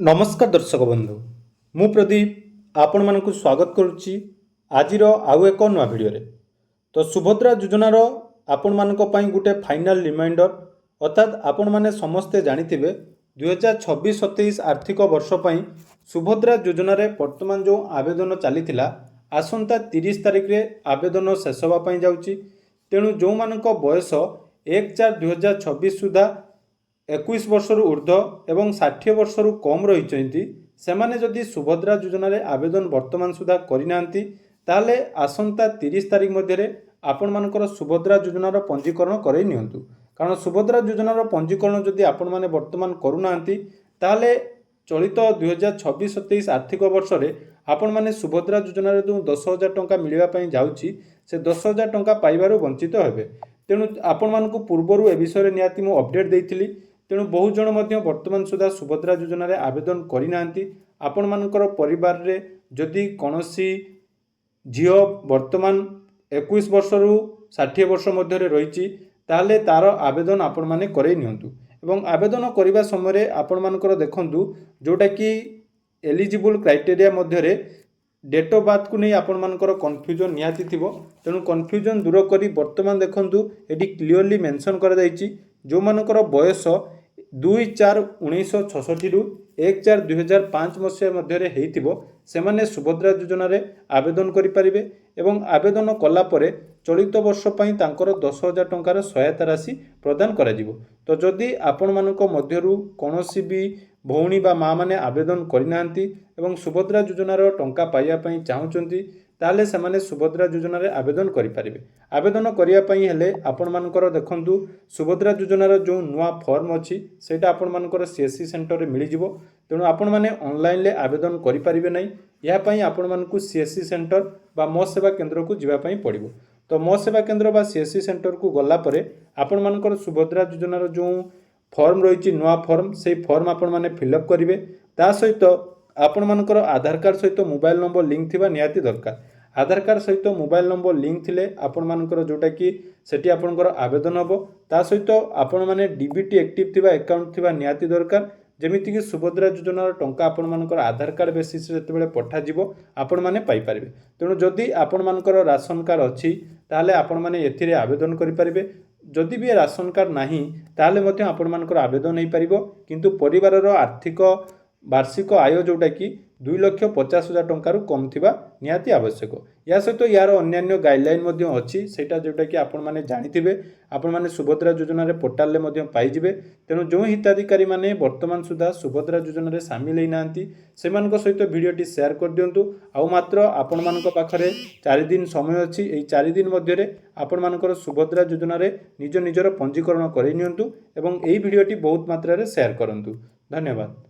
नमस्कार दर्शक बंधु मु प्रदीप आपण मानकु स्वागत करुच्ची आजिर आउ एक नुआ भिडियो रे। तो सुभद्रा योजनार आपण मानक पई गुटे फाइनल रिमाइंडर अर्थात आपण माने समस्ते जानिथिबे 2026-27 आर्थिक वर्ष पई सुभद्रा योजना रे वर्तमान जो आवेदन चलीथिला आसंता 30 तारिख रे आवेदन शेष होबा पई जाउची। तेणु जो मानक बयस 1/4/2026 सुधा 21 वर्ष ऊर्ध्व एवं 60 वर्ष कम रही सेमाने जदि सुभद्रा योजना रे आवेदन वर्तमान सुधा करिनांती ताले आसंता 30 तारिख मध्य आपण मानकर सुभद्रा योजनार पंजीकरण करई नियंतु। कारण सुभद्रा योजनार पंजीकरण जदि आपण माने वर्तमान करूनांती ताले चलित 2026-27 आर्थिक वर्ष रे आपण माने सुभद्रा योजना रे जो 10,000 टंका मिलवा पई जाउची से 10,000 टंका पाइबारु वंचित हेबे। तेणु आपण मानकु पूर्वरु ए विषय रे नियाती मु अपडेट देइथिली। तेणु बहु जन वर्तमान सुधा सुभद्रा योजना रे आवेदन करिनांती। आपण मानकर परिवार रे जदि कोनोसी झियो वर्तमान 21 वर्ष रु 60 वर्ष मध्य रही ताले तार आवेदन आपण माने करई नियंतु। एवं आवेदन करिबा समय रे आपण मानकर देखंतु जोटा कि एलिजिबल क्राइटेरिया मध्य रे डेट ऑफ बर्थ को नहीं आपण मानकर कन्फ्यूजन निहाती थिबो। तेणु कन्फ्यूजन दूर करी वर्तमान देखंतु एटी क्लियरली मेंशन करा जायछि जो मानकर बयस 2/4/1966 रु 1/4/2005 मसीहा मध्य हेइथिबो सेमाने सुभद्रा योजना रे आवेदन करि परिबे। एवं आवेदन कला परे चलित वर्ष पई तांकर 10,000 टंकार सहायता राशि प्रदान करा जिवो। तो जदि आपण मानक मध्यरु कोनोसी भी भौणी बा माँ माने आवेदन करिनांती एवं सुभद्रा योजनार टंका पाइबा पई चाहुचंती ताले सेमाने सुभद्रा योजना रे आवेदन करि परिबे। आवेदन करिया पई हेले आपण मानकर देखंतु सुभद्रा योजनार जो नुआ फॉर्म अछि सेटा आपण मानकर सीएससी सेंटर रे मिली जिवो। तेणु आपण माने ऑनलाइन ले आवेदन करि परिबे नै। या पई आपण मानकु सीएससी सेंटर बा मो सेवा केंद्र को जिबा पई पड़िबो। तो मो सेवा केंद्र बा सीएससी सेंटर को गला परे आपण मानकर सुभद्रा योजनार जो फॉर्म रही नुआ फॉर्म से फॉर्म आपण माने फिलअप करेंगे। ता सहित आपण मानकर आधार कार्ड सहित मोबाइल नंबर लिंक थिबा निहाती दरकार। आधार कार्ड सहित मोबाइल नंबर लिंक थिले आपण मानकर जोटा कि सेठी आपणकर आवेदन हबो। ता सहित आपण माने डीबीटी एक्टिव थिबा अकाउंट थिबा निहाती दरकार। जेमिति कि सुभद्रा योजनार टंका आपण मानकर आधार कार्ड बेसिस जेतेबेले पठा जिवो आपण माने पाई परिबे। तेणु जदि आपण मानकर राशन कार्ड अछि ताले आपण माने एथिरे आवेदन करि परिबे। जदि भी राशन कार्ड नहीं ताले मध्य आपण मानकर आवेदन नहीं पारिबो। किंतु परिवारर आर्थिक वार्षिक आय जोटा कि 2,50,000 टंका कम थिबा निहाती आवश्यक। या सहित यार अन्यान्य गाइडलाइन मध्य अछि सेटा जोटा कि आपण माने जानिथिबे। आपण माने सुभद्रा योजना रे पोर्टल ले मध्य पाई जिवे। तेणु जो हिताधिकारी माने वर्तमान सुधा सुभद्रा योजना रे शामिल होई नांती सेमानक सहित वीडियोटी शेयर कर दियंतु। आउ मात्र आपण मानक पाखरे 4 दिन समय अछि। एई 4 दिन मध्य रे आपण मानकर सुभद्रा योजना रे निज निजर पंजीकरण करै नियंतु एवं एई वीडियोटी बहुत मात्रा रे शेयर करंतु। धन्यवाद।